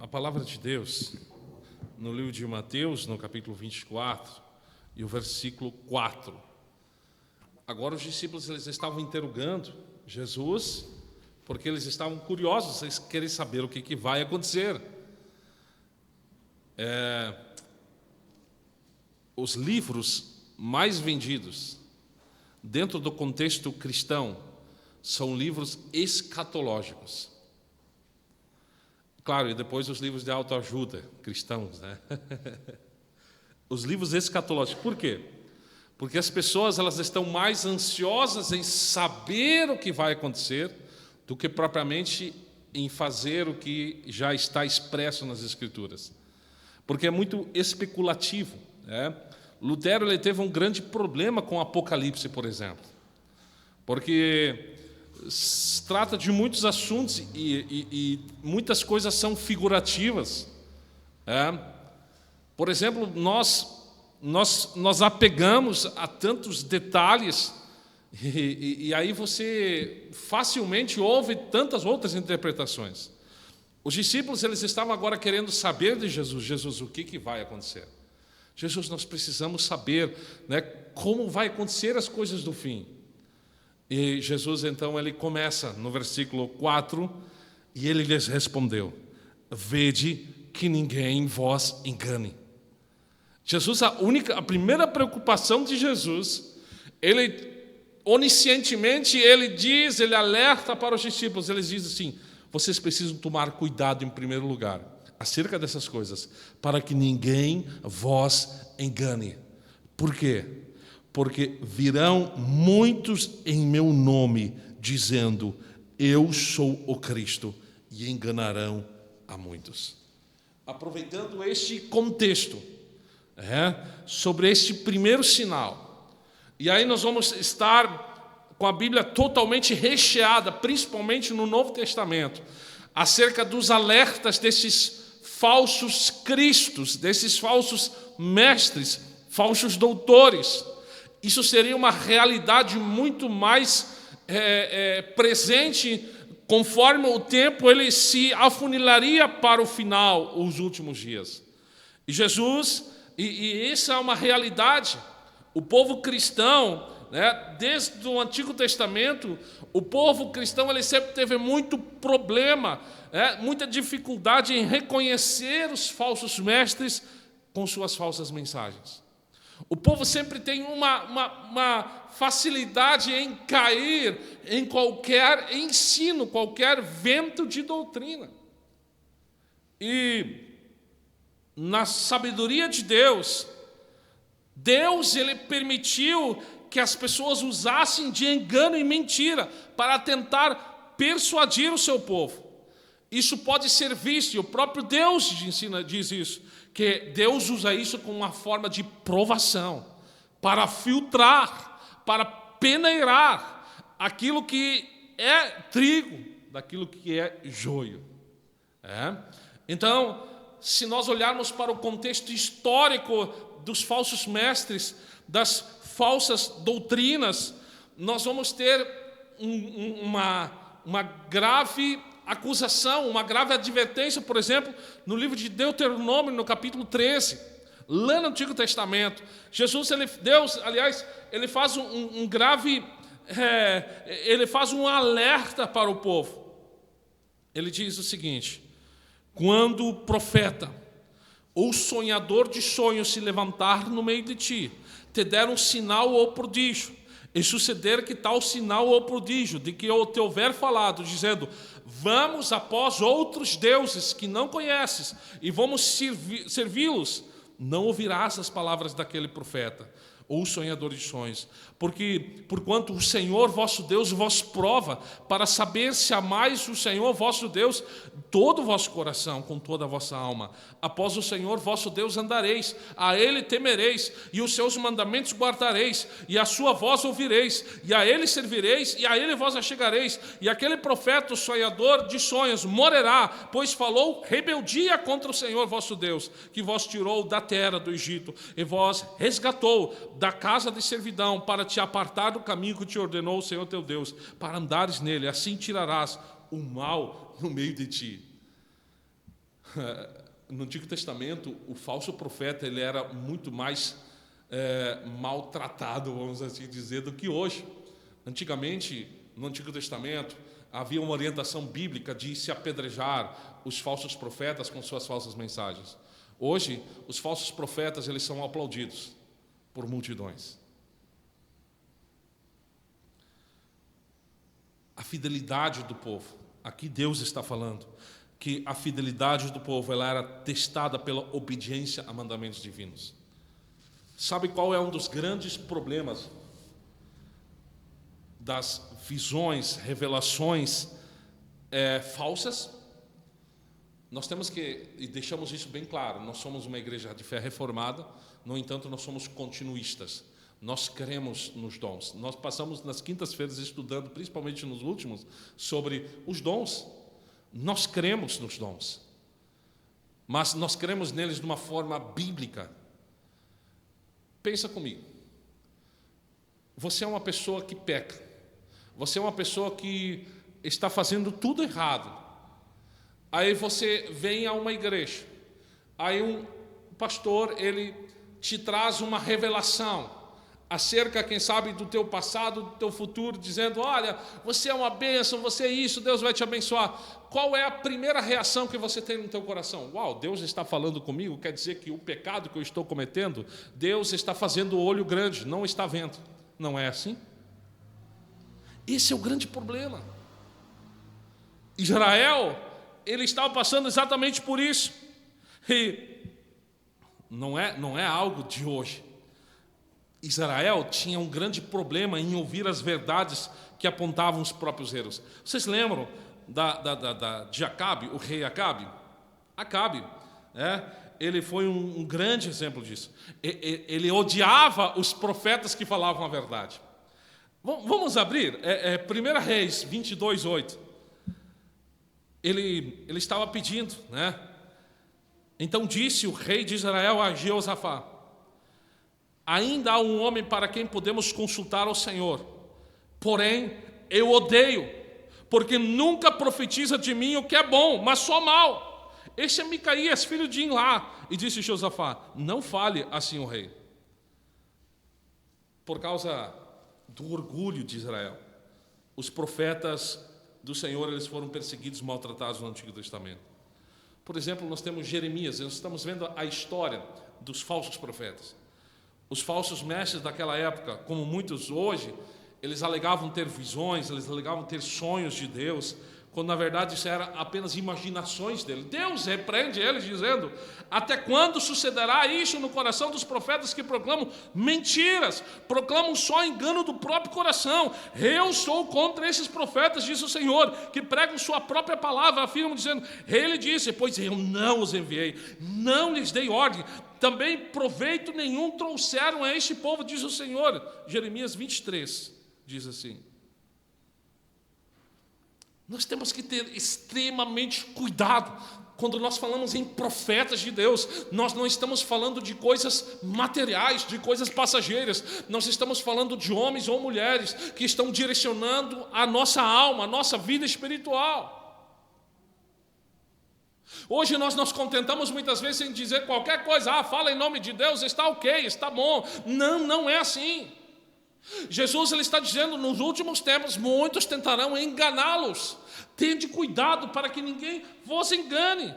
A palavra de Deus, no livro de Mateus, no capítulo 24, e o versículo 4. Agora os discípulos eles estavam interrogando Jesus, porque eles estavam curiosos, eles querem saber o que vai acontecer. Os livros mais vendidos, dentro do contexto cristão, são livros escatológicos. Claro, e depois os livros de autoajuda, cristãos, né? Os livros escatológicos. Por quê? Porque as pessoas elas estão mais ansiosas em saber o que vai acontecer do que propriamente em fazer o que já está expresso nas Escrituras. Porque é muito especulativo, né? Lutero ele teve um grande problema com o Apocalipse, por exemplo. Porque se trata de muitos assuntos e muitas coisas são figurativas. Por exemplo, nós apegamos a tantos detalhes e aí você facilmente ouve tantas outras interpretações. Os discípulos eles estavam agora querendo saber de Jesus. Jesus, o que vai acontecer? Jesus, nós precisamos saber, né, como vai acontecer as coisas do fim. E Jesus, então, ele começa no versículo 4, e ele lhes respondeu: vede que ninguém vos engane. Jesus, a primeira preocupação de Jesus, ele, oniscientemente, ele alerta para os discípulos, ele diz assim: vocês precisam tomar cuidado em primeiro lugar, acerca dessas coisas, para que ninguém vos engane. Por quê? Porque virão muitos em meu nome, dizendo, eu sou o Cristo, e enganarão a muitos. Aproveitando este contexto, sobre este primeiro sinal, e aí nós vamos estar com a Bíblia totalmente recheada, principalmente no Novo Testamento, acerca dos alertas desses falsos cristos, desses falsos mestres, falsos doutores. Isso seria uma realidade muito mais presente conforme o tempo ele se afunilaria para o final, os últimos dias. E Jesus, e essa é uma realidade, o povo cristão, né, desde o Antigo Testamento, o povo cristão ele sempre teve muito problema, muita dificuldade em reconhecer os falsos mestres com suas falsas mensagens. O povo sempre tem uma facilidade em cair em qualquer ensino, qualquer vento de doutrina. E na sabedoria de Deus, ele permitiu que as pessoas usassem de engano e mentira para tentar persuadir o seu povo. Isso pode ser visto, e o próprio Deus diz isso, que Deus usa isso como uma forma de provação, para filtrar, para peneirar aquilo que é trigo, daquilo que é joio. Então, se nós olharmos para o contexto histórico dos falsos mestres, das falsas doutrinas, nós vamos ter uma grave acusação, uma grave advertência, por exemplo, no livro de Deuteronômio, no capítulo 13, lá no Antigo Testamento. Deus, ele faz ele faz um alerta para o povo. Ele diz o seguinte: quando o profeta ou sonhador de sonhos se levantar no meio de ti, te der um sinal ou prodígio, e suceder que tal sinal ou prodígio, de que eu te houver falado, dizendo, vamos após outros deuses que não conheces, e vamos servi-los, não ouvirás as palavras daquele profeta, ou sonhador de sonhos, porquanto o Senhor vosso Deus vos prova, para saber se amais o Senhor vosso Deus, todo o vosso coração, com toda a vossa alma. Após o Senhor vosso Deus andareis, a Ele temereis, e os seus mandamentos guardareis, e a sua voz ouvireis, e a Ele servireis, e a Ele vos achegareis, e aquele profeta, o sonhador de sonhos, morrerá, pois falou rebeldia contra o Senhor vosso Deus, que vos tirou da terra do Egito, e vos resgatou da casa de servidão, para te apartar do caminho que te ordenou o Senhor teu Deus, para andares nele, assim tirarás o mal no meio de ti. no Antigo Testamento, o falso profeta ele era muito mais maltratado, vamos assim dizer, do que hoje. Antigamente, no Antigo Testamento, havia uma orientação bíblica de se apedrejar os falsos profetas com suas falsas mensagens. Hoje, os falsos profetas eles são aplaudidos por multidões. A fidelidade do povo, aqui Deus está falando que a fidelidade do povo ela era testada pela obediência a mandamentos divinos. Sabe qual é um dos grandes problemas das visões, revelações falsas? Nós temos que, e deixamos isso bem claro, nós somos uma igreja de fé reformada, no entanto, nós somos continuistas. Nós cremos nos dons. Nós passamos nas quintas-feiras estudando, principalmente nos últimos, sobre os dons. Nós cremos nos dons, mas nós cremos neles de uma forma bíblica. Pensa comigo. Você é uma pessoa que peca. Você é uma pessoa que está fazendo tudo errado. Aí você vem a uma igreja. Aí um pastor, ele te traz uma revelação acerca, quem sabe, do teu passado, do teu futuro, dizendo, olha, você é uma bênção, você é isso, Deus vai te abençoar. Qual é a primeira reação que você tem no teu coração? Uau, Deus está falando comigo, quer dizer que o pecado que eu estou cometendo, Deus está fazendo o olho grande, não está vendo. Não é assim? Esse é o grande problema. Israel, ele estava passando exatamente por isso. E não é algo de hoje. Israel tinha um grande problema em ouvir as verdades que apontavam os próprios erros. Vocês lembram de Acabe, o rei Acabe? Acabe, ele foi um grande exemplo disso. Ele odiava os profetas que falavam a verdade. Vamos abrir, 1 Reis 22:8. Ele estava pedindo, Então disse o rei de Israel a Jeosafá: ainda há um homem para quem podemos consultar ao Senhor, porém eu odeio, porque nunca profetiza de mim o que é bom, mas só mal. Este é Micaías, filho de Imlá. E disse Jeosafá: não fale assim o rei. Por causa do orgulho de Israel, os profetas do Senhor eles foram perseguidos, maltratados no Antigo Testamento. Por exemplo, nós temos Jeremias, nós estamos vendo a história dos falsos profetas. Os falsos mestres daquela época, como muitos hoje, eles alegavam ter visões, eles alegavam ter sonhos de Deus, quando na verdade isso era apenas imaginações dele. Deus repreende eles dizendo: até quando sucederá isso no coração dos profetas que proclamam mentiras, proclamam só engano do próprio coração? Eu sou contra esses profetas, diz o Senhor, que pregam sua própria palavra, afirmam dizendo, ele disse, pois eu não os enviei, não lhes dei ordem, também proveito nenhum trouxeram a este povo, diz o Senhor. Jeremias 23 diz assim. Nós temos que ter extremamente cuidado quando nós falamos em profetas de Deus. Nós não estamos falando de coisas materiais, de coisas passageiras. Nós estamos falando de homens ou mulheres que estão direcionando a nossa alma, a nossa vida espiritual. Hoje nós nos contentamos muitas vezes em dizer qualquer coisa. Fala em nome de Deus, está ok, está bom. Não é assim. Jesus ele está dizendo, nos últimos tempos, muitos tentarão enganá-los. Tende cuidado para que ninguém vos engane.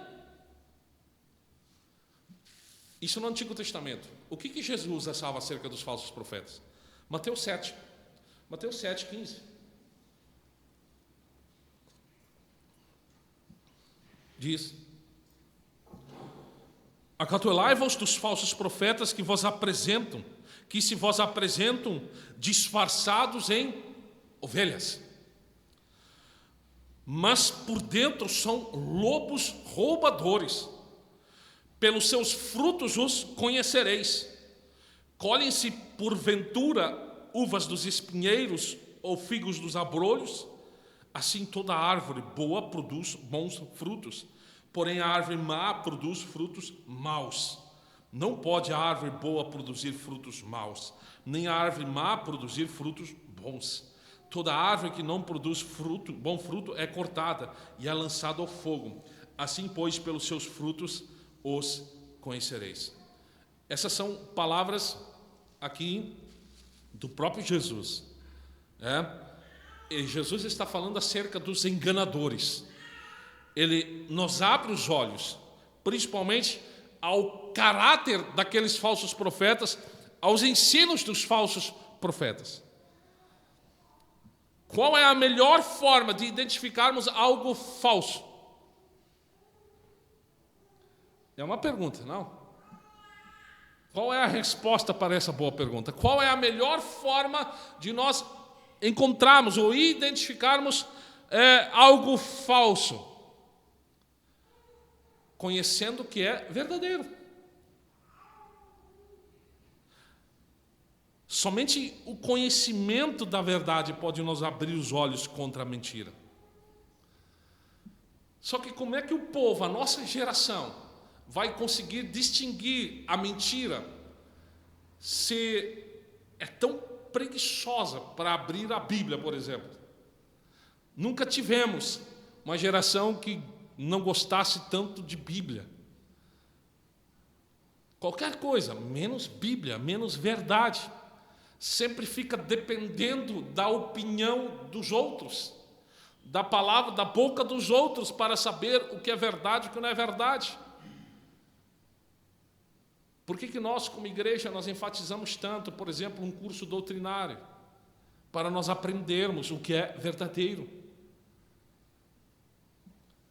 Isso no Antigo Testamento. O que Jesus achava acerca dos falsos profetas? Mateus 7:15. Diz: acautelai-vos dos falsos profetas que se vos apresentam disfarçados em ovelhas, mas por dentro são lobos roubadores. Pelos seus frutos os conhecereis. Colhem-se porventura uvas dos espinheiros ou figos dos abrolhos? Assim toda árvore boa produz bons frutos, porém a árvore má produz frutos maus. Não pode a árvore boa produzir frutos maus, nem a árvore má produzir frutos bons. Toda árvore que não produz bom fruto é cortada e é lançada ao fogo. Assim, pois, pelos seus frutos os conhecereis. Essas são palavras aqui do próprio Jesus. E Jesus está falando acerca dos enganadores. Ele nos abre os olhos, principalmente ao caráter daqueles falsos profetas, aos ensinos dos falsos profetas. Qual é a melhor forma de identificarmos algo falso? É uma pergunta, não? Qual é a resposta para essa boa pergunta? Qual é a melhor forma de nós encontrarmos ou identificarmos algo falso? Conhecendo o que é verdadeiro. Somente o conhecimento da verdade pode nos abrir os olhos contra a mentira. Só que como é que o povo, a nossa geração, vai conseguir distinguir a mentira se é tão preguiçosa para abrir a Bíblia, por exemplo? Nunca tivemos uma geração que não gostasse tanto de Bíblia. Qualquer coisa, menos Bíblia, menos verdade. Sempre fica dependendo da opinião dos outros, da palavra, da boca dos outros, para saber o que é verdade e o que não é verdade. Por que nós, como igreja, nós enfatizamos tanto, por exemplo, um curso doutrinário, para nós aprendermos o que é verdadeiro?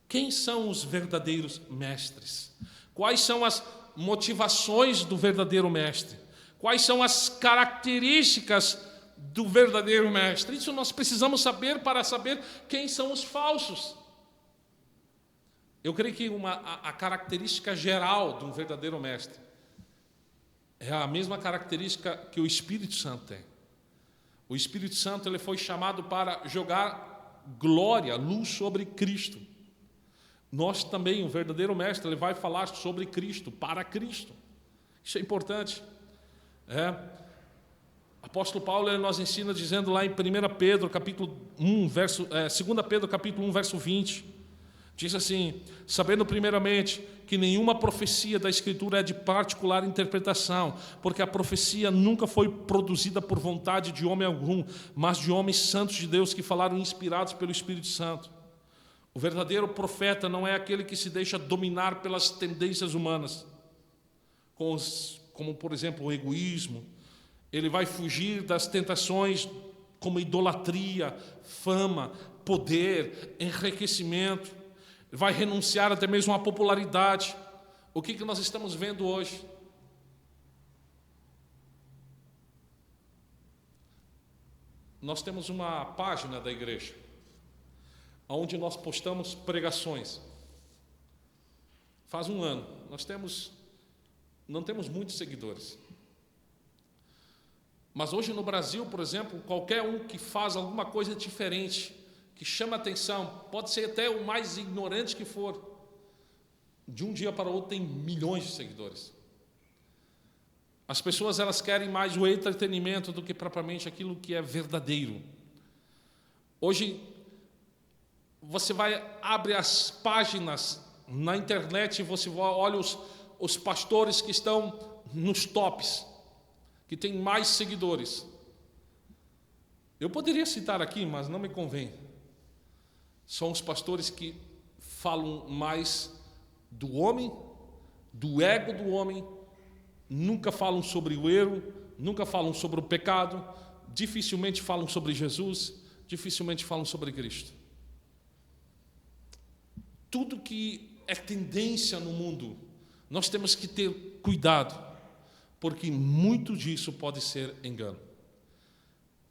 Quem são os verdadeiros mestres? Quais são as motivações do verdadeiro mestre? Quais são as características do verdadeiro mestre? Isso nós precisamos saber para saber quem são os falsos. Eu creio que a característica geral de um verdadeiro mestre é a mesma característica que o Espírito Santo tem. O Espírito Santo ele foi chamado para jogar glória, luz sobre Cristo. Nós também, o verdadeiro mestre, ele vai falar sobre Cristo, para Cristo. Isso é importante. Apóstolo Paulo ele nos ensina dizendo lá em 1 Pedro, capítulo 1, 2 Pedro, capítulo 1, verso 20. Diz assim: sabendo primeiramente que nenhuma profecia da Escritura é de particular interpretação, porque a profecia nunca foi produzida por vontade de homem algum, mas de homens santos de Deus que falaram inspirados pelo Espírito Santo. O verdadeiro profeta não é aquele que se deixa dominar pelas tendências humanas, como por exemplo o egoísmo. Ele vai fugir das tentações como idolatria, fama, poder, enriquecimento. Vai renunciar até mesmo à popularidade. O que nós estamos vendo hoje? Nós temos uma página da igreja, onde nós postamos pregações. Faz um ano. Não temos muitos seguidores. Mas hoje no Brasil, por exemplo, qualquer um que faz alguma coisa diferente, que chama atenção, pode ser até o mais ignorante que for, de um dia para o outro tem milhões de seguidores. As pessoas elas querem mais o entretenimento do que propriamente aquilo que é verdadeiro. Hoje você abre as páginas na internet e você olha os pastores que estão nos tops, que têm mais seguidores. Eu poderia citar aqui, mas não me convém. São os pastores que falam mais do homem, do ego do homem, nunca falam sobre o erro, nunca falam sobre o pecado, dificilmente falam sobre Jesus, dificilmente falam sobre Cristo. Tudo que é tendência no mundo, nós temos que ter cuidado, porque muito disso pode ser engano.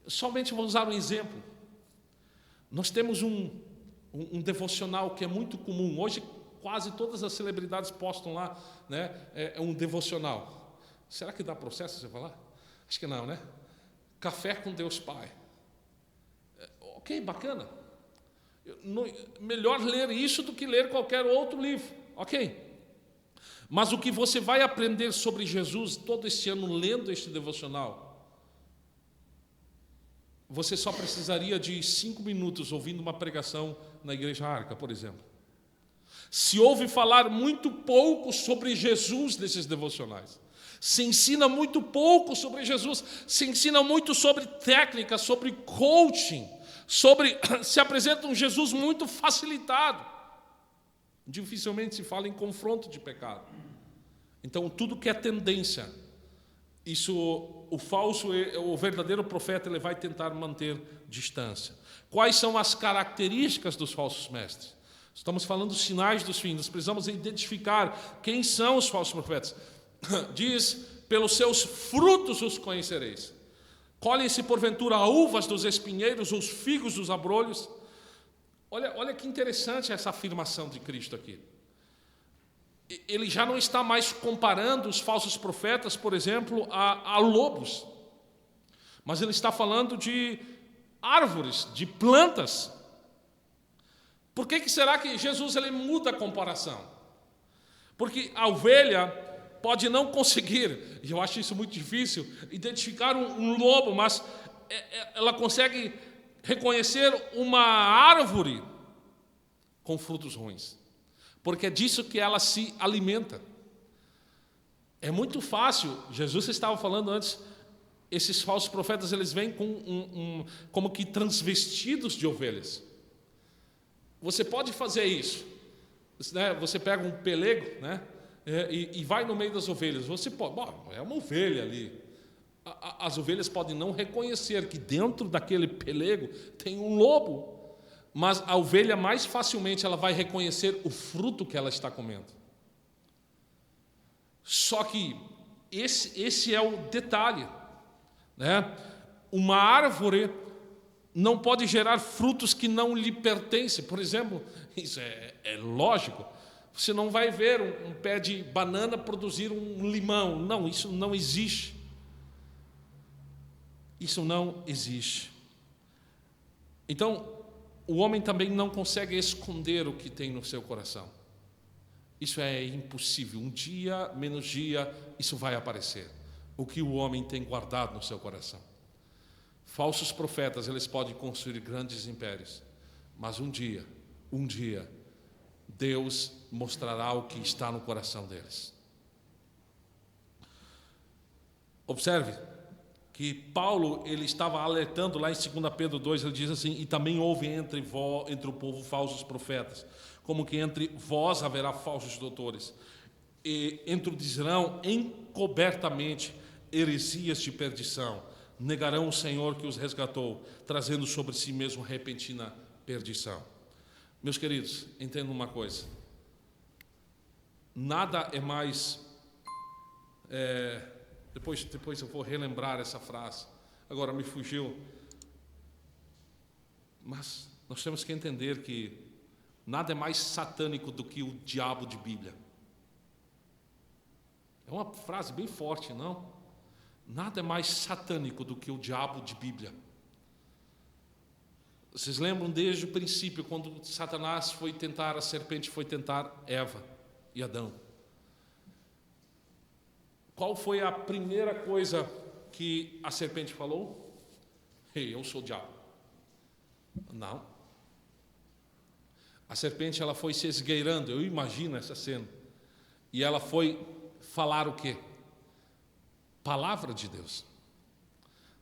Somente vou usar um exemplo. Nós temos um devocional que é muito comum. Hoje, quase todas as celebridades postam lá, né? É um devocional. Será que dá processo você falar? Acho que não, né? Café com Deus Pai. Ok, bacana. Melhor ler isso do que ler qualquer outro livro. Ok. Mas o que você vai aprender sobre Jesus todo este ano lendo este devocional, você só precisaria de 5 minutos ouvindo uma pregação na Igreja Arca, por exemplo. Se ouve falar muito pouco sobre Jesus nesses devocionais. Se ensina muito pouco sobre Jesus, se ensina muito sobre técnica, sobre coaching, se apresenta um Jesus muito facilitado. Dificilmente se fala em confronto de pecado. Então, tudo que é tendência, o verdadeiro profeta, ele vai tentar manter distância. Quais são as características dos falsos mestres? Estamos falando dos sinais dos fins, nós precisamos identificar quem são os falsos profetas. Diz, pelos seus frutos os conhecereis. Colhem-se porventura uvas dos espinheiros, os figos dos abrolhos. Olha que interessante essa afirmação de Cristo aqui. Ele já não está mais comparando os falsos profetas, por exemplo, a lobos. Mas ele está falando de árvores, de plantas. Por que será que Jesus ele muda a comparação? Porque a ovelha pode não conseguir, e eu acho isso muito difícil, identificar um lobo, mas ela consegue reconhecer uma árvore com frutos ruins, porque é disso que ela se alimenta. É muito fácil. Jesus estava falando antes, esses falsos profetas, eles vêm com como que transvestidos de ovelhas. Você pode fazer isso, né? Você pega um pelego, né? E vai no meio das ovelhas. Você pode, é uma ovelha ali. As ovelhas podem não reconhecer que dentro daquele pelego tem um lobo, mas a ovelha mais facilmente ela vai reconhecer o fruto que ela está comendo. Só que esse é o detalhe, né? Uma árvore não pode gerar frutos que não lhe pertencem. Por exemplo, isso é lógico. Você não vai ver um pé de banana produzir um limão. Não, isso não existe. Isso não existe. Então, o homem também não consegue esconder o que tem no seu coração. Isso é impossível. Um dia, menos dia, isso vai aparecer. O que o homem tem guardado no seu coração. Falsos profetas, eles podem construir grandes impérios. Mas um dia, Deus mostrará o que está no coração deles. Observe que Paulo ele estava alertando lá em 2 Pedro 2, ele diz assim: e também houve entre o povo falsos profetas, como que entre vós haverá falsos doutores, e introduzirão encobertamente heresias de perdição, negarão o Senhor que os resgatou, trazendo sobre si mesmo repentina perdição. Meus queridos, entendam uma coisa: nada é mais... Depois eu vou relembrar essa frase, agora me fugiu. Mas nós temos que entender que nada é mais satânico do que o diabo de Bíblia. É uma frase bem forte, não? Nada é mais satânico do que o diabo de Bíblia. Vocês lembram desde o princípio, quando Satanás foi tentar, a serpente foi tentar Eva e Adão. Qual foi a primeira coisa que a serpente falou? Ei, eu sou o diabo. Não. A serpente ela foi se esgueirando, eu imagino essa cena. E ela foi falar o quê? Palavra de Deus.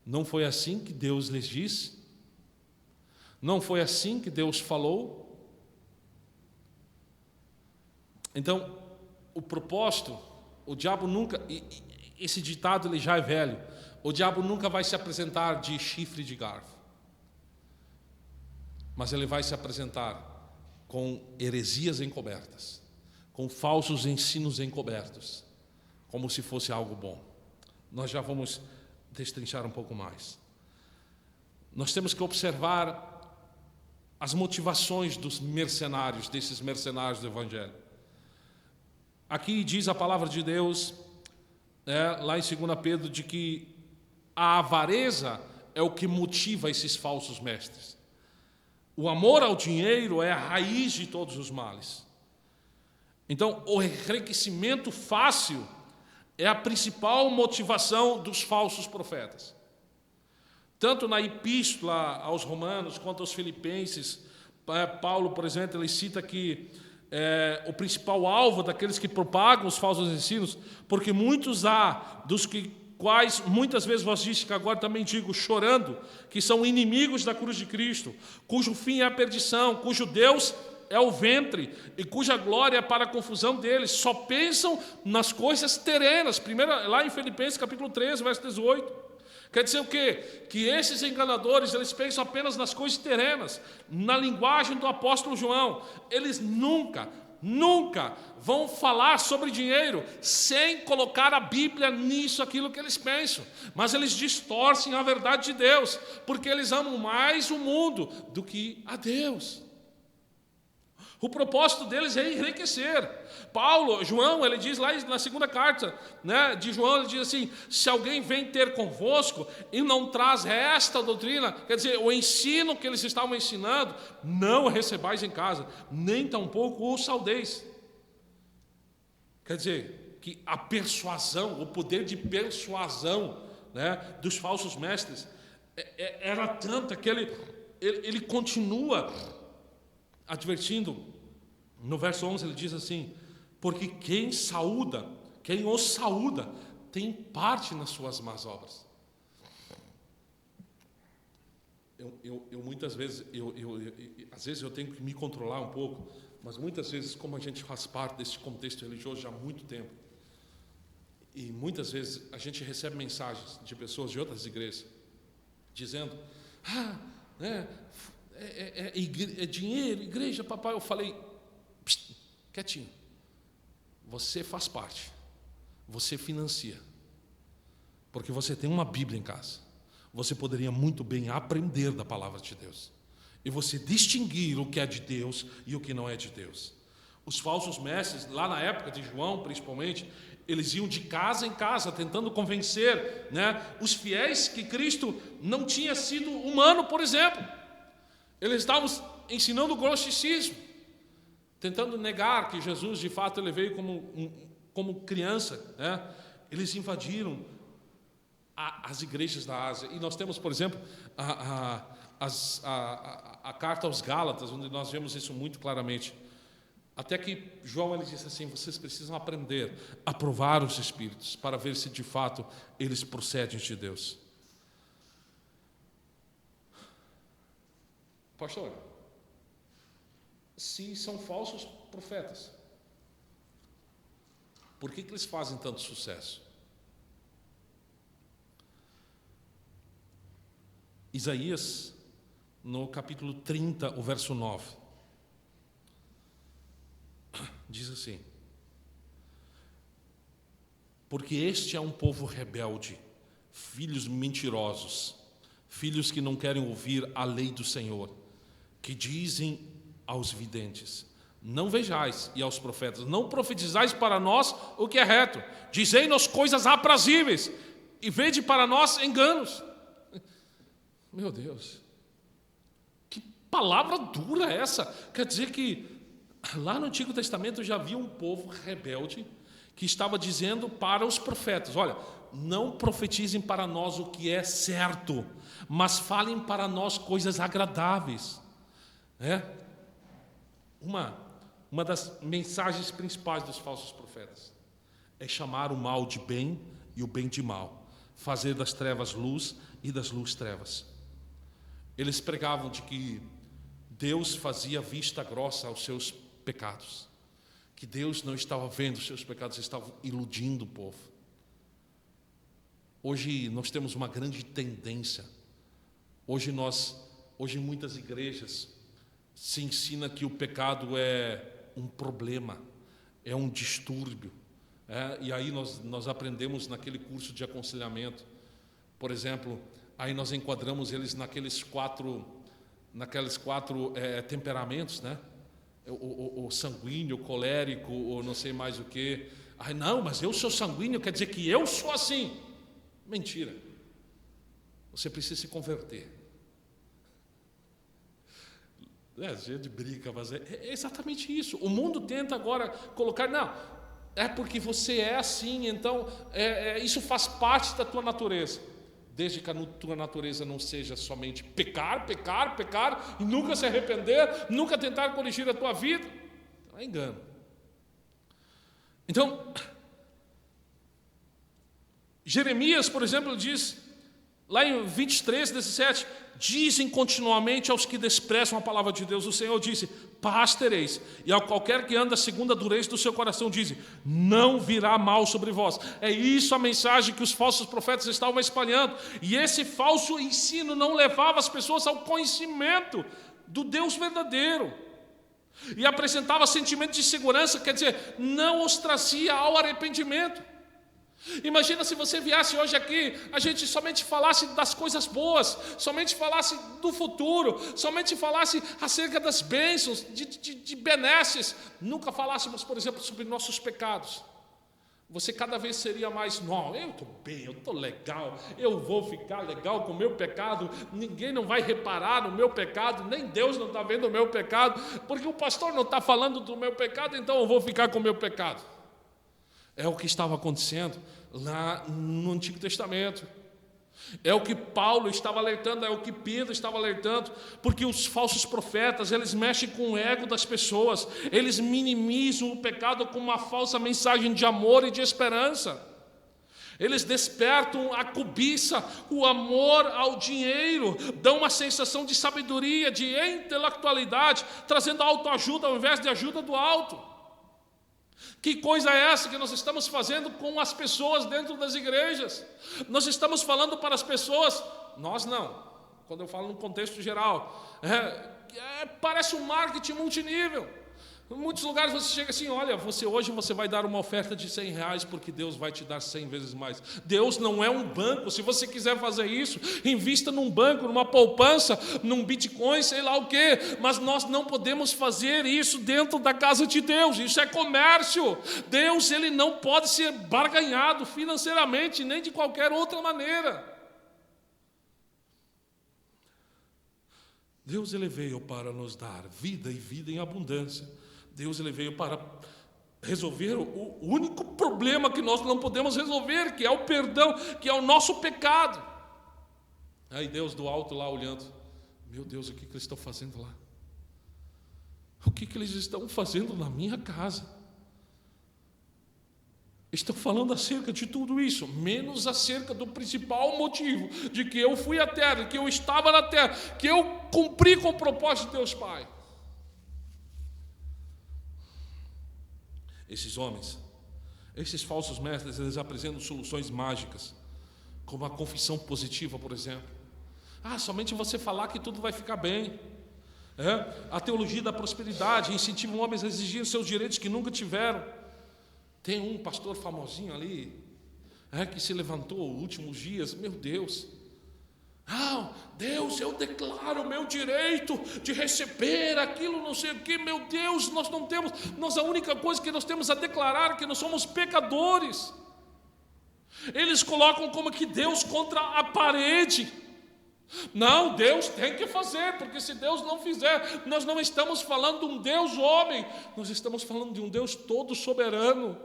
Não foi assim que Deus lhes disse? Não foi assim que Deus falou? Então, o propósito, o diabo nunca, esse ditado ele já é velho, o diabo nunca vai se apresentar de chifre de garfo, mas ele vai se apresentar com heresias encobertas, com falsos ensinos encobertos, como se fosse algo bom. Nós já vamos destrinchar um pouco mais. Nós temos que observar as motivações dos mercenários, desses mercenários do Evangelho. Aqui diz a palavra de Deus, lá em 2 Pedro, de que a avareza é o que motiva esses falsos mestres. O amor ao dinheiro é a raiz de todos os males. Então, o enriquecimento fácil é a principal motivação dos falsos profetas. Tanto na epístola aos Romanos quanto aos Filipenses, Paulo, por exemplo, ele cita que o principal alvo daqueles que propagam os falsos ensinos, porque muitos há dos quais muitas vezes vós disse, que agora também digo, chorando, que são inimigos da cruz de Cristo, cujo fim é a perdição, cujo Deus é o ventre e cuja glória é para a confusão deles, só pensam nas coisas terrenas. Primeiro, lá em Filipenses capítulo 13, verso 18. Quer dizer o quê? Que esses enganadores, eles pensam apenas nas coisas terrenas. Na linguagem do apóstolo João, eles nunca vão falar sobre dinheiro sem colocar a Bíblia nisso, aquilo que eles pensam. Mas eles distorcem a verdade de Deus, porque eles amam mais o mundo do que a Deus. O propósito deles é enriquecer. João, ele diz lá na segunda carta, né, de João, ele diz assim: se alguém vem ter convosco e não traz esta doutrina, quer dizer, o ensino que eles estavam ensinando, não o recebais em casa, nem tampouco o saudeis. Quer dizer, que a persuasão, o poder de persuasão, né, dos falsos mestres era tanta que ele continua advertindo. No verso 11 ele diz assim: porque quem os saúda, tem parte nas suas más obras. Eu muitas vezes, às vezes eu tenho que me controlar um pouco, mas muitas vezes, como a gente faz parte desse contexto religioso já há muito tempo, e muitas vezes a gente recebe mensagens de pessoas de outras igrejas, dizendo: é dinheiro, igreja, papai. Eu falei: quietinho, você faz parte, você financia, porque você tem uma Bíblia em casa. Você poderia muito bem aprender da palavra de Deus e você distinguir o que é de Deus e o que não é de Deus. Os falsos mestres, lá na época de João principalmente, eles iam de casa em casa tentando convencer, né, os fiéis que Cristo não tinha sido humano, por exemplo. Eles estavam ensinando o gnosticismo, tentando negar que Jesus de fato ele veio como criança, né? Eles invadiram as igrejas da Ásia. E nós temos, por exemplo, a carta aos Gálatas, onde nós vemos isso muito claramente. Até que João ele disse assim: vocês precisam aprender a provar os espíritos para ver se de fato eles procedem de Deus. Pastor, se são falsos profetas, por que eles fazem tanto sucesso? Isaías, no capítulo 30, o verso 9, diz assim: porque este é um povo rebelde, filhos mentirosos, filhos que não querem ouvir a lei do Senhor, que dizem aos videntes: não vejais, e aos profetas: não profetizais para nós o que é reto, dizei-nos coisas aprazíveis, e vede para nós enganos. Meu Deus, que palavra dura essa! Quer dizer que lá no Antigo Testamento já havia um povo rebelde que estava dizendo para os profetas: olha, não profetizem para nós o que é certo, mas falem para nós coisas agradáveis. Uma das mensagens principais dos falsos profetas é chamar o mal de bem e o bem de mal, fazer das trevas luz e das luz trevas. Eles pregavam de que Deus fazia vista grossa aos seus pecados, que Deus não estava vendo os seus pecados, estava iludindo o povo. Hoje nós temos uma grande tendência. Hoje em muitas igrejas se ensina que o pecado é um problema, é um distúrbio. E aí nós aprendemos naquele curso de aconselhamento, por exemplo, aí nós enquadramos eles naqueles quatro temperamentos, né? O sanguíneo, o colérico, ou não sei mais o que. Não, mas eu sou sanguíneo, quer dizer que eu sou assim. Mentira. Você precisa se converter. A gente brinca, mas é exatamente isso. O mundo tenta agora colocar: não, é porque você é assim, então isso faz parte da tua natureza. Desde que a tua natureza não seja somente pecar, e nunca se arrepender, nunca tentar corrigir a tua vida. É engano. Então, Jeremias, por exemplo, diz, lá em 23, 17, dizem continuamente aos que desprezam a palavra de Deus, o Senhor disse, paz tereis, e a qualquer que anda segundo a dureza do seu coração, diz, não virá mal sobre vós. É isso a mensagem que os falsos profetas estavam espalhando, e esse falso ensino não levava as pessoas ao conhecimento do Deus verdadeiro, e apresentava sentimento de segurança, quer dizer, não os trazia ao arrependimento. Imagina se você viesse hoje aqui, a gente somente falasse das coisas boas, somente falasse do futuro, somente falasse acerca das bênçãos, de benesses, nunca falássemos, por exemplo, sobre nossos pecados. Você cada vez seria mais, não, eu estou bem, eu estou legal, eu vou ficar legal com o meu pecado, ninguém não vai reparar no meu pecado, nem Deus não está vendo o meu pecado, porque o pastor não está falando do meu pecado, então eu vou ficar com o meu pecado. É o que estava acontecendo lá no Antigo Testamento. É o que Paulo estava alertando, é o que Pedro estava alertando, porque os falsos profetas, eles mexem com o ego das pessoas, eles minimizam o pecado com uma falsa mensagem de amor e de esperança. Eles despertam a cobiça, o amor ao dinheiro, dão uma sensação de sabedoria, de intelectualidade, trazendo autoajuda ao invés de ajuda do alto. Que coisa é essa que nós estamos fazendo com as pessoas dentro das igrejas? Nós estamos falando para as pessoas, nós não, quando eu falo no contexto geral, parece um marketing multinível. Em muitos lugares você chega assim, olha, hoje você vai dar uma oferta de R$100 porque Deus vai te dar 100 vezes mais. Deus não é um banco. Se você quiser fazer isso, invista num banco, numa poupança, num Bitcoin, sei lá o quê. Mas nós não podemos fazer isso dentro da casa de Deus. Isso é comércio. Deus, ele não pode ser barganhado financeiramente, nem de qualquer outra maneira. Deus, ele veio para nos dar vida e vida em abundância. Deus, ele veio para resolver o único problema que nós não podemos resolver, que é o perdão, que é o nosso pecado. Aí Deus do alto lá olhando, meu Deus, o que eles estão fazendo lá? O que eles estão fazendo na minha casa? Estão falando acerca de tudo isso, menos acerca do principal motivo, de que eu fui à terra, que eu estava na terra, que eu cumpri com o propósito de Deus Pai. Esses homens, esses falsos mestres, eles apresentam soluções mágicas, como a confissão positiva, por exemplo. Somente você falar que tudo vai ficar bem. A teologia da prosperidade incentiva homens a exigir seus direitos que nunca tiveram. Tem um pastor famosinho ali, que se levantou nos últimos dias, meu Deus, Deus, eu declaro o meu direito de receber aquilo, não sei o que, meu Deus, a única coisa que nós temos a declarar é que nós somos pecadores. Eles colocam como que Deus contra a parede. Não, Deus tem que fazer, porque se Deus não fizer, nós não estamos falando de um Deus homem, nós estamos falando de um Deus todo soberano.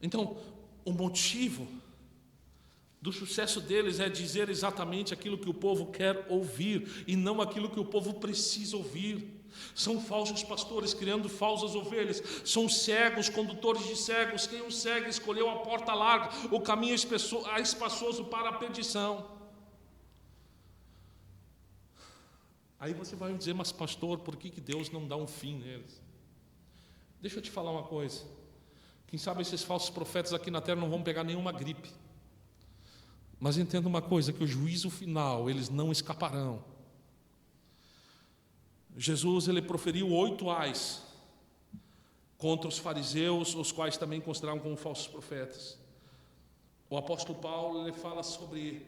Então, o motivo do sucesso deles é dizer exatamente aquilo que o povo quer ouvir e não aquilo que o povo precisa ouvir. São falsos pastores criando falsas ovelhas, são cegos, condutores de cegos. Quem os segue escolheu a porta larga, o caminho espaçoso para a perdição. Aí você vai me dizer, mas pastor, por que Deus não dá um fim neles? Deixa eu te falar uma coisa. Quem sabe esses falsos profetas aqui na terra não vão pegar nenhuma gripe. Mas entenda uma coisa, que o juízo final, eles não escaparão. Jesus, ele proferiu 8 ais contra os fariseus, os quais também consideravam como falsos profetas. O apóstolo Paulo, ele fala sobre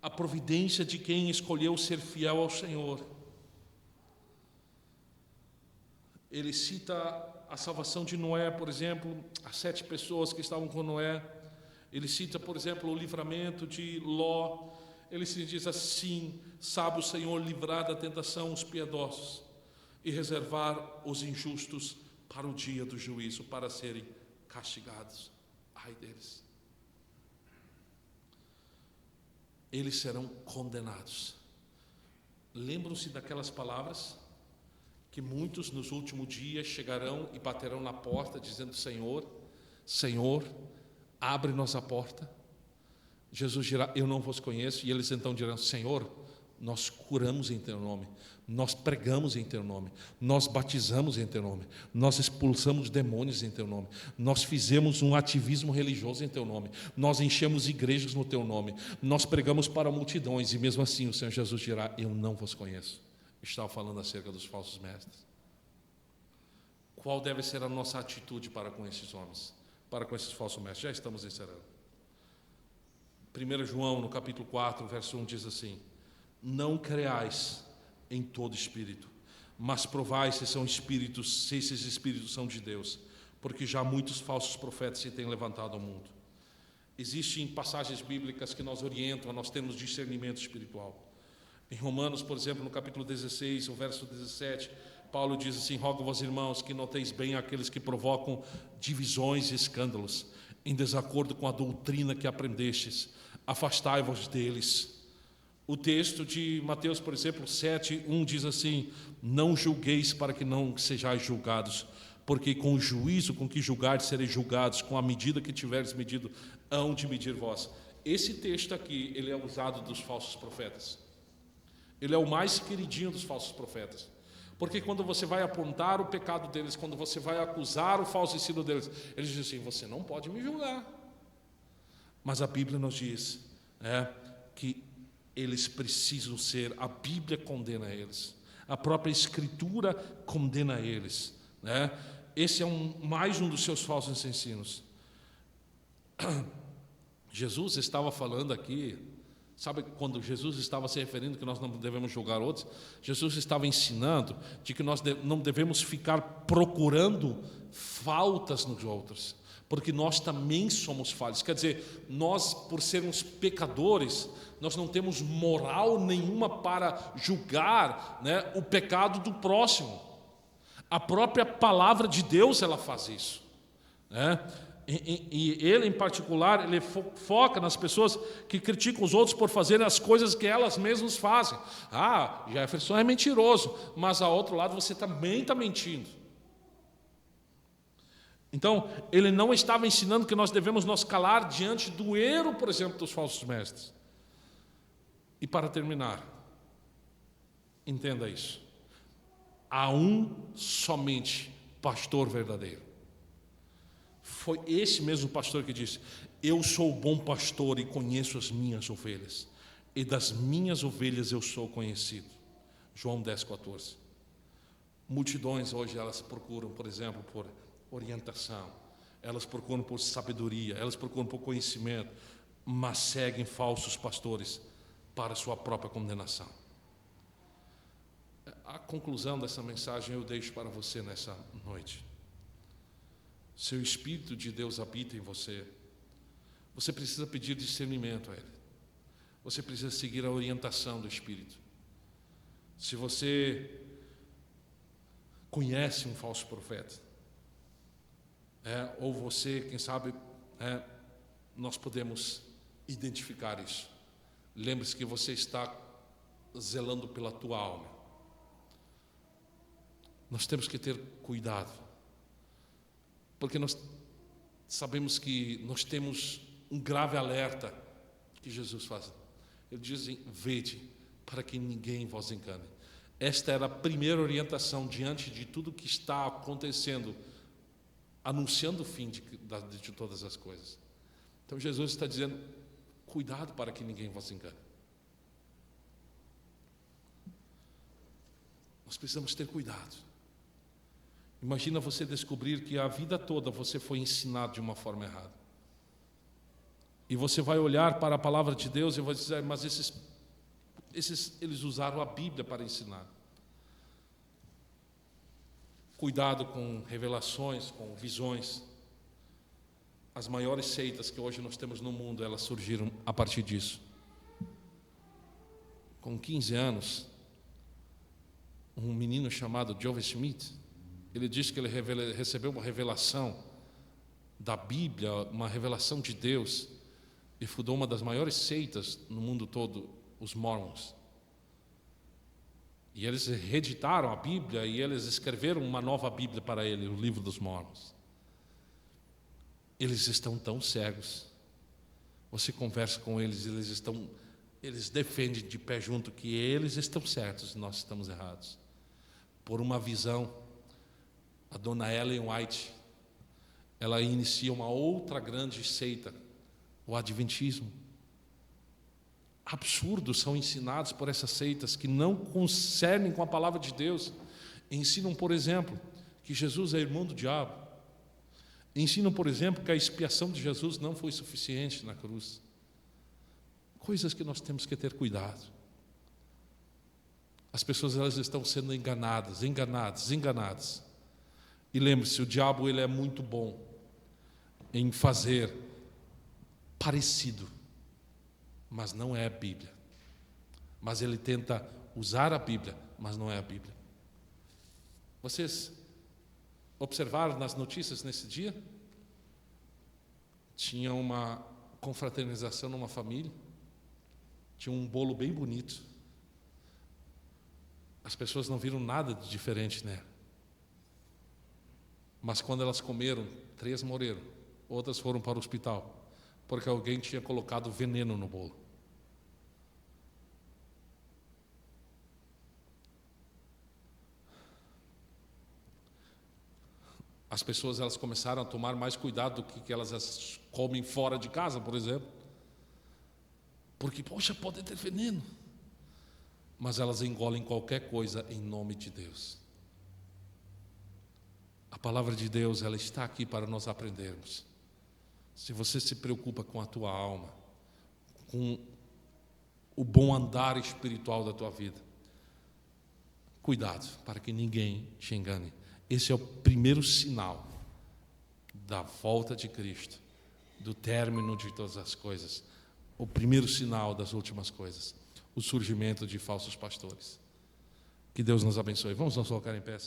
a providência de quem escolheu ser fiel ao Senhor. Ele cita a salvação de Noé, por exemplo, as 7 pessoas que estavam com Noé. Ele cita, por exemplo, o livramento de Ló. Ele se diz assim: sabe o Senhor livrar da tentação os piedosos e reservar os injustos para o dia do juízo, para serem castigados. Ai deles. Eles serão condenados. lembram-se daquelas palavras que muitos nos últimos dias chegarão e baterão na porta dizendo: Senhor, Senhor, abre-nos a porta. Jesus dirá: eu não vos conheço. E eles então dirão: Senhor, nós curamos em teu nome, nós pregamos em teu nome, nós batizamos em teu nome, nós expulsamos demônios em teu nome, nós fizemos um ativismo religioso em teu nome, nós enchemos igrejas no teu nome, nós pregamos para multidões. E mesmo assim o Senhor Jesus dirá: eu não vos conheço. Estava falando acerca dos falsos mestres. Qual deve ser a nossa atitude para com esses homens, para com esses falsos mestres? Já estamos encerrando. 1 João, no capítulo 4, verso 1, diz assim: não creais em todo espírito, mas provai se são espíritos, se esses espíritos são de Deus, porque já muitos falsos profetas se têm levantado ao mundo. Existem passagens bíblicas que nos orientam a nós termos discernimento espiritual. Em Romanos, por exemplo, no capítulo 16, o verso 17, Paulo diz assim: rogo-vos, irmãos, que noteis bem aqueles que provocam divisões e escândalos, em desacordo com a doutrina que aprendestes, afastai-vos deles. O texto de Mateus, por exemplo, 7:1 diz assim: não julgueis para que não sejais julgados, porque com o juízo com que julgardes sereis julgados, com a medida que tiveres medido, hão de medir vós. Esse texto aqui, ele é usado dos falsos profetas. Ele é o mais queridinho dos falsos profetas. Porque quando você vai apontar o pecado deles, quando você vai acusar o falso ensino deles, eles dizem assim: você não pode me julgar. Mas a Bíblia nos diz que eles precisam ser, a Bíblia condena eles, a própria Escritura condena eles, Esse é mais um dos seus falsos ensinos. Jesus estava falando aqui, sabe, quando Jesus estava se referindo que nós não devemos julgar outros, Jesus estava ensinando de que nós não devemos ficar procurando faltas nos outros, porque nós também somos falhos. Quer dizer, nós, por sermos pecadores, nós não temos moral nenhuma para julgar o pecado do próximo. A própria palavra de Deus, ela faz isso, E ele, em particular, ele foca nas pessoas que criticam os outros por fazerem as coisas que elas mesmas fazem. Jefferson é mentiroso, mas ao outro lado você também está mentindo. Então, ele não estava ensinando que nós devemos nos calar diante do erro, por exemplo, dos falsos mestres. E para terminar, entenda isso: há um somente pastor verdadeiro. Foi esse mesmo pastor que disse: eu sou o bom pastor e conheço as minhas ovelhas, e das minhas ovelhas eu sou conhecido. João 10,14. Multidões hoje, elas procuram, por exemplo, por orientação, elas procuram por sabedoria, elas procuram por conhecimento, mas seguem falsos pastores para sua própria condenação. A conclusão dessa mensagem eu deixo para você nessa noite. Se o Espírito de Deus habita em você, você precisa pedir discernimento a Ele. Você precisa seguir a orientação do Espírito. Se você conhece um falso profeta, ou você, quem sabe, nós podemos identificar isso. Lembre-se que você está zelando pela tua alma. Nós temos que ter cuidado, porque nós sabemos que nós temos um grave alerta que Jesus faz. Ele diz: vede, para que ninguém vos engane. Esta era a primeira orientação diante de tudo que está acontecendo, anunciando o fim de todas as coisas. Então Jesus está dizendo: cuidado para que ninguém vos engane. Nós precisamos ter cuidado. Imagina você descobrir que a vida toda você foi ensinado de uma forma errada. E você vai olhar para a palavra de Deus e vai dizer: mas eles usaram a Bíblia para ensinar. Cuidado com revelações, com visões. As maiores seitas que hoje nós temos no mundo, elas surgiram a partir disso. Com 15 anos, um menino chamado Joseph Smith, ele disse que ele recebeu uma revelação da Bíblia, uma revelação de Deus, e fundou uma das maiores seitas no mundo todo, os Mormons. E eles reeditaram a Bíblia e eles escreveram uma nova Bíblia para ele, o Livro dos Mormons. Eles estão tão cegos. Você conversa com eles, eles defendem de pé junto que eles estão certos e nós estamos errados. Por uma visão, a dona Ellen White, ela inicia uma outra grande seita, o Adventismo. Absurdos são ensinados por essas seitas que não concernem com a palavra de Deus. Ensinam, por exemplo, que Jesus é irmão do diabo. Ensinam, por exemplo, que a expiação de Jesus não foi suficiente na cruz. Coisas que nós temos que ter cuidado. As pessoas, elas estão sendo enganadas. E lembre-se, o diabo, ele é muito bom em fazer parecido, mas não é a Bíblia. Mas ele tenta usar a Bíblia, mas não é a Bíblia. Vocês observaram nas notícias nesse dia? Tinha uma confraternização numa família, tinha um bolo bem bonito. As pessoas não viram nada de diferente nela. Mas quando elas comeram, 3 morreram, outras foram para o hospital, porque alguém tinha colocado veneno no bolo. As pessoas, elas começaram a tomar mais cuidado do que elas comem fora de casa, por exemplo. Porque, poxa, pode ter veneno. Mas elas engolem qualquer coisa em nome de Deus. A palavra de Deus, ela está aqui para nós aprendermos. Se você se preocupa com a tua alma, com o bom andar espiritual da tua vida, cuidado para que ninguém te engane. Esse é o primeiro sinal da volta de Cristo, do término de todas as coisas. O primeiro sinal das últimas coisas, o surgimento de falsos pastores. Que Deus nos abençoe. Vamos nos colocar em pé.